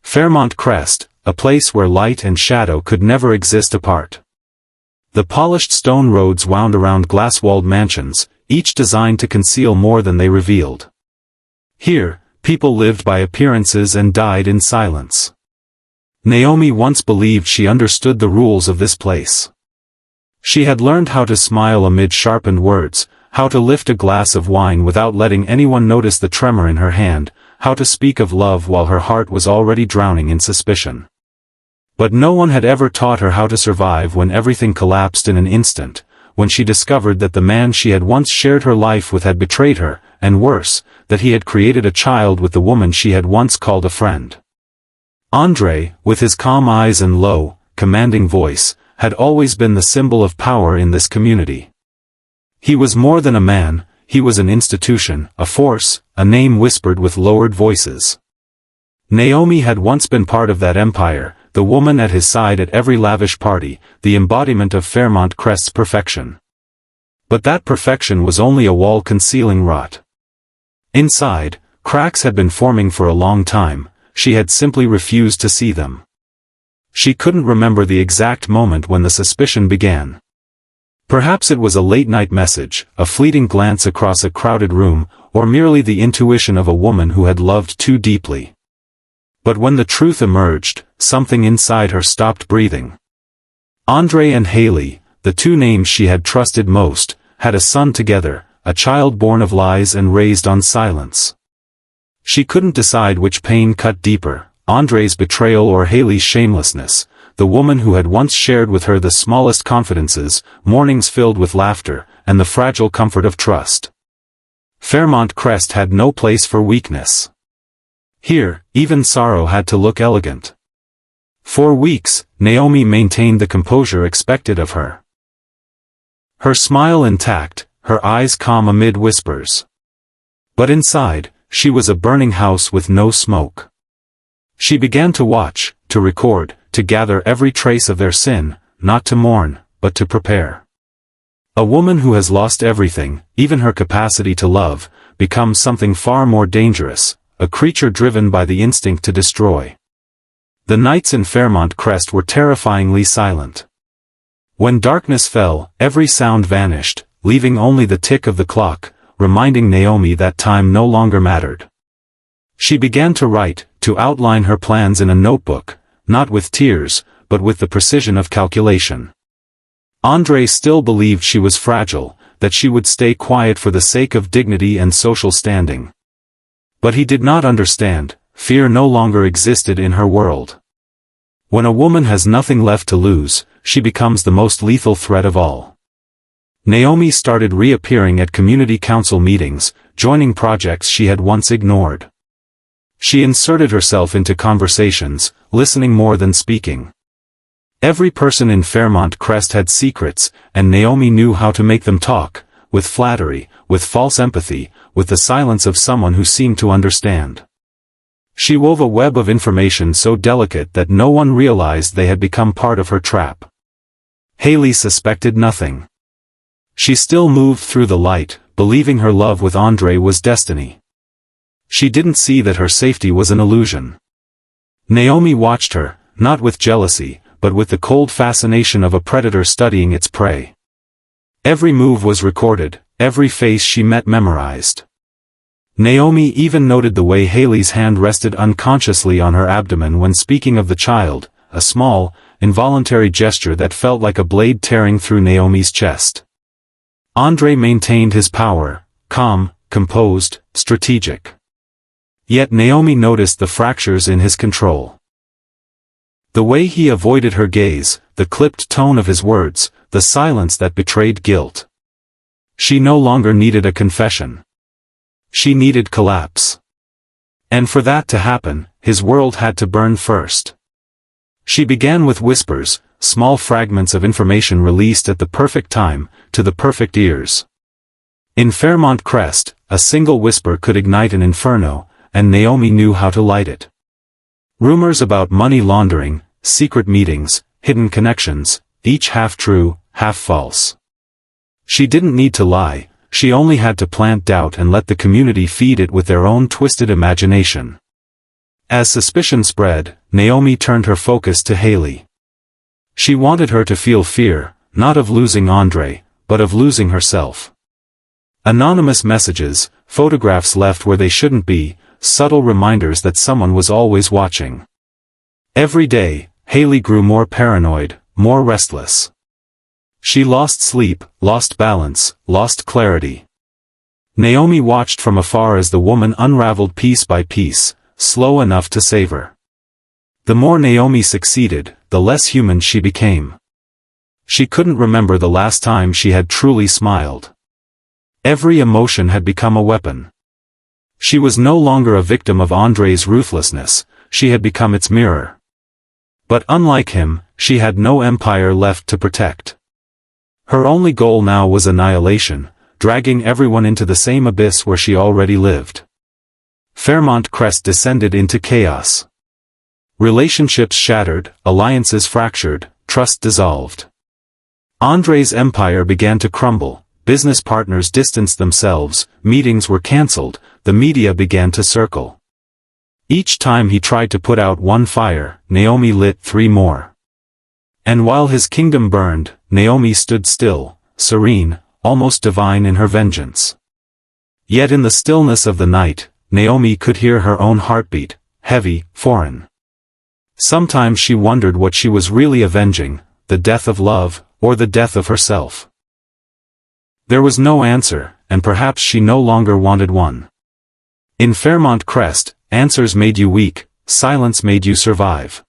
Fairmont Crest, a place where light and shadow could never exist apart. The polished stone roads wound around glass-walled mansions, each designed to conceal more than they revealed. Here, people lived by appearances and died in silence. Naomi once believed she understood the rules of this place. She had learned how to smile amid sharpened words, how to lift a glass of wine without letting anyone notice the tremor in her hand, how to speak of love while her heart was already drowning in suspicion. But no one had ever taught her how to survive when everything collapsed in an instant, when she discovered that the man she had once shared her life with had betrayed her, and worse, that he had created a child with the woman she had once called a friend. André, with his calm eyes and low, commanding voice, had always been the symbol of power in this community. He was more than a man, he was an institution, a force, a name whispered with lowered voices. Naomi had once been part of that empire, the woman at his side at every lavish party, the embodiment of Fairmont Crest's perfection. But that perfection was only a wall concealing rot. Inside, cracks had been forming for a long time, she had simply refused to see them. She couldn't remember the exact moment when the suspicion began. Perhaps it was a late-night message, a fleeting glance across a crowded room, or merely the intuition of a woman who had loved too deeply. But when the truth emerged, something inside her stopped breathing. André and Hayley, the two names she had trusted most, had a son together, a child born of lies and raised on silence. She couldn't decide which pain cut deeper, André's betrayal or Hayley's shamelessness, the woman who had once shared with her the smallest confidences, mornings filled with laughter, and the fragile comfort of trust. Fairmont Crest had no place for weakness. Here, even sorrow had to look elegant. For weeks, Naomi maintained the composure expected of her. Her smile intact, her eyes calm amid whispers. But inside, she was a burning house with no smoke. She began to watch, to record, to gather every trace of their sin, not to mourn, but to prepare. A woman who has lost everything, even her capacity to love, becomes something far more dangerous, a creature driven by the instinct to destroy. The nights in Fairmont Crest were terrifyingly silent. When darkness fell, every sound vanished, leaving only the tick of the clock, reminding Naomi that time no longer mattered. She began to write, to outline her plans in a notebook, not with tears, but with the precision of calculation. André still believed she was fragile, that she would stay quiet for the sake of dignity and social standing. But he did not understand, fear no longer existed in her world. When a woman has nothing left to lose, she becomes the most lethal threat of all. Naomi started reappearing at community council meetings, joining projects she had once ignored. She inserted herself into conversations, listening more than speaking. Every person in Fairmont Crest had secrets, and Naomi knew how to make them talk, with flattery, with false empathy, with the silence of someone who seemed to understand. She wove a web of information so delicate that no one realized they had become part of her trap. Hayley suspected nothing. She still moved through the light, believing her love with André was destiny. She didn't see that her safety was an illusion. Naomi watched her, not with jealousy, but with the cold fascination of a predator studying its prey. Every move was recorded, every face she met memorized. Naomi even noted the way Hayley's hand rested unconsciously on her abdomen when speaking of the child, a small, involuntary gesture that felt like a blade tearing through Naomi's chest. André maintained his power, calm, composed, strategic. Yet Naomi noticed the fractures in his control. The way he avoided her gaze, the clipped tone of his words, the silence that betrayed guilt. She no longer needed a confession. She needed collapse. And for that to happen, his world had to burn first. She began with whispers, small fragments of information released at the perfect time, to the perfect ears. In Fairmont Crest, a single whisper could ignite an inferno, and Naomi knew how to light it. Rumors about money laundering, secret meetings, hidden connections, each half true, half false. She didn't need to lie, she only had to plant doubt and let the community feed it with their own twisted imagination. As suspicion spread, Naomi turned her focus to Hayley. She wanted her to feel fear, not of losing Andre, but of losing herself. Anonymous messages, photographs left where they shouldn't be, subtle reminders that someone was always watching. Every day, Hayley grew more paranoid, more restless. She lost sleep, lost balance, lost clarity. Naomi watched from afar as the woman unraveled piece by piece, slow enough to save her. The more Naomi succeeded, the less human she became. She couldn't remember the last time she had truly smiled. Every emotion had become a weapon. She was no longer a victim of Andre's ruthlessness, she had become its mirror. But unlike him, she had no empire left to protect. Her only goal now was annihilation, dragging everyone into the same abyss where she already lived. Fairmont Crest descended into chaos. Relationships shattered, alliances fractured, trust dissolved. Andre's empire began to crumble, business partners distanced themselves, meetings were cancelled, the media began to circle. Each time he tried to put out one fire, Naomi lit 3 more. And while his kingdom burned, Naomi stood still, serene, almost divine in her vengeance. Yet in the stillness of the night, Naomi could hear her own heartbeat, heavy, foreign. Sometimes she wondered what she was really avenging, the death of love, or the death of herself. There was no answer, and perhaps she no longer wanted one. In Fairmont Crest, answers made you weak, silence made you survive.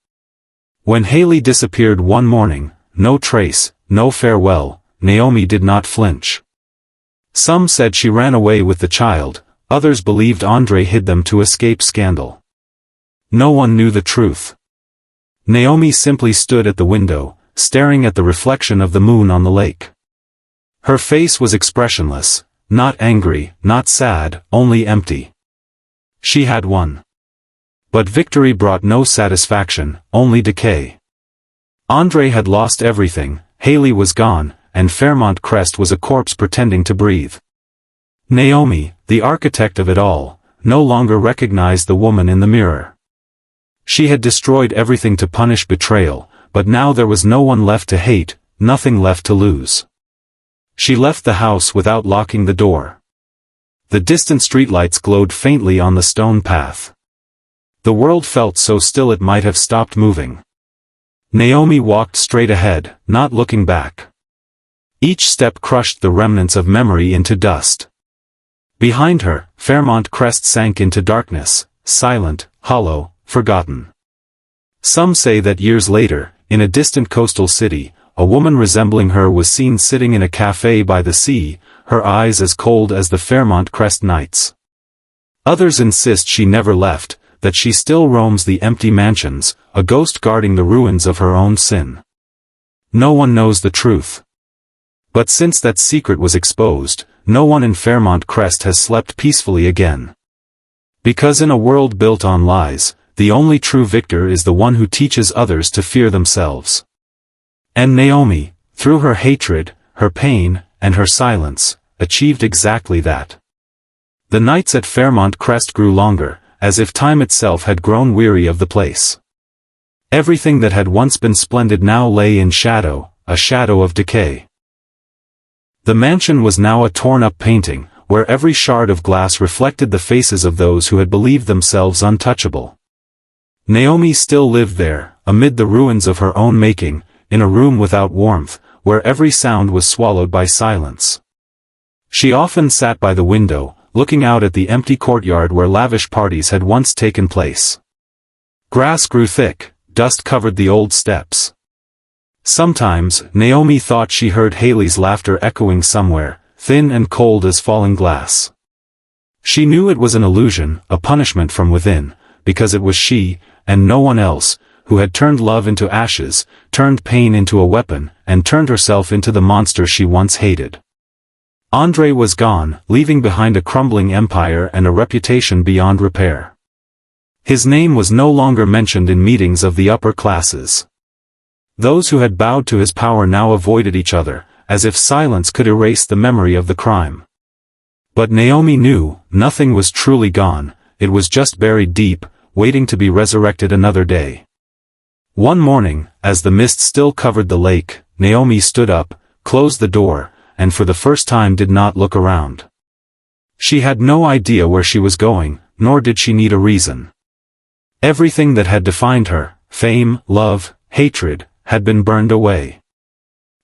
When Hayley disappeared one morning, no trace, no farewell, Naomi did not flinch. Some said she ran away with the child, others believed Andre hid them to escape scandal. No one knew the truth. Naomi simply stood at the window, staring at the reflection of the moon on the lake. Her face was expressionless, not angry, not sad, only empty. She had won. But victory brought no satisfaction, only decay. Andre had lost everything, Hayley was gone, and Fairmont Crest was a corpse pretending to breathe. Naomi, the architect of it all, no longer recognized the woman in the mirror. She had destroyed everything to punish betrayal, but now there was no one left to hate, nothing left to lose. She left the house without locking the door. The distant streetlights glowed faintly on the stone path. The world felt so still it might have stopped moving. Naomi walked straight ahead, not looking back. Each step crushed the remnants of memory into dust. Behind her, Fairmont Crest sank into darkness, silent, hollow, forgotten. Some say that years later, in a distant coastal city, a woman resembling her was seen sitting in a cafe by the sea, her eyes as cold as the Fairmont Crest nights. Others insist she never left, that she still roams the empty mansions, a ghost guarding the ruins of her own sin. No one knows the truth. But since that secret was exposed, no one in Fairmont Crest has slept peacefully again. Because in a world built on lies, the only true victor is the one who teaches others to fear themselves. And Naomi, through her hatred, her pain, and her silence, achieved exactly that. The nights at Fairmont Crest grew longer, as if time itself had grown weary of the place. Everything that had once been splendid now lay in shadow, a shadow of decay. The mansion was now a torn-up painting, where every shard of glass reflected the faces of those who had believed themselves untouchable. Naomi still lived there, amid the ruins of her own making, in a room without warmth, where every sound was swallowed by silence. She often sat by the window, looking out at the empty courtyard where lavish parties had once taken place. Grass grew thick, dust covered the old steps. Sometimes, Naomi thought she heard Hayley's laughter echoing somewhere, thin and cold as falling glass. She knew it was an illusion, a punishment from within, because it was she, and no one else, who had turned love into ashes, turned pain into a weapon, and turned herself into the monster she once hated. Andre was gone, leaving behind a crumbling empire and a reputation beyond repair. His name was no longer mentioned in meetings of the upper classes. Those who had bowed to his power now avoided each other, as if silence could erase the memory of the crime. But Naomi knew, nothing was truly gone, it was just buried deep, waiting to be resurrected another day. One morning, as the mist still covered the lake, Naomi stood up, closed the door, and for the first time did not look around. She had no idea where she was going, nor did she need a reason. Everything that had defined her, fame, love, hatred, had been burned away.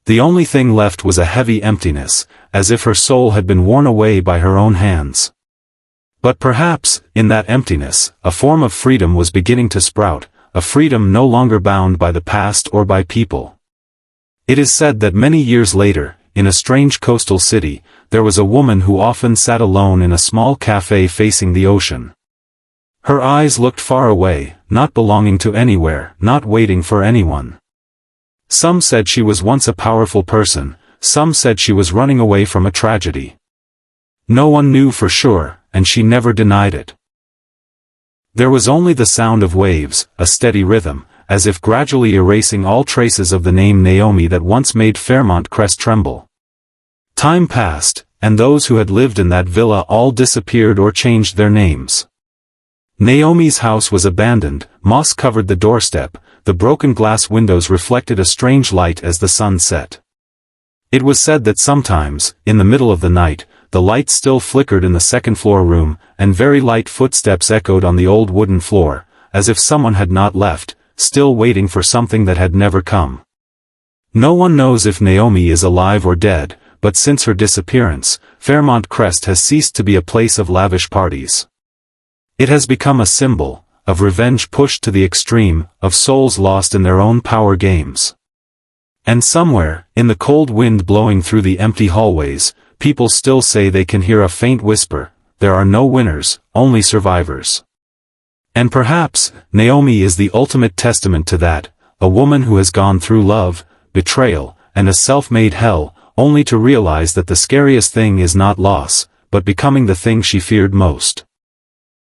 The only thing left was a heavy emptiness, as if her soul had been worn away by her own hands. But perhaps, in that emptiness, a form of freedom was beginning to sprout, a freedom no longer bound by the past or by people. It is said that many years later, in a strange coastal city, there was a woman who often sat alone in a small cafe facing the ocean. Her eyes looked far away, not belonging to anywhere, not waiting for anyone. Some said she was once a powerful person, some said she was running away from a tragedy. No one knew for sure, and she never denied it. There was only the sound of waves, a steady rhythm, as if gradually erasing all traces of the name Naomi that once made Fairmont Crest tremble. Time passed, and those who had lived in that villa all disappeared or changed their names. Naomi's house was abandoned, moss covered the doorstep, the broken glass windows reflected a strange light as the sun set. It was said that sometimes, in the middle of the night, the light still flickered in the second-floor room, and very light footsteps echoed on the old wooden floor, as if someone had not left, still waiting for something that had never come. No one knows if Naomi is alive or dead, but since her disappearance, Fairmont Crest has ceased to be a place of lavish parties. It has become a symbol, of revenge pushed to the extreme, of souls lost in their own power games. And somewhere, in the cold wind blowing through the empty hallways, people still say they can hear a faint whisper, there are no winners, only survivors. And perhaps, Naomi is the ultimate testament to that, a woman who has gone through love, betrayal, and a self-made hell, only to realize that the scariest thing is not loss, but becoming the thing she feared most.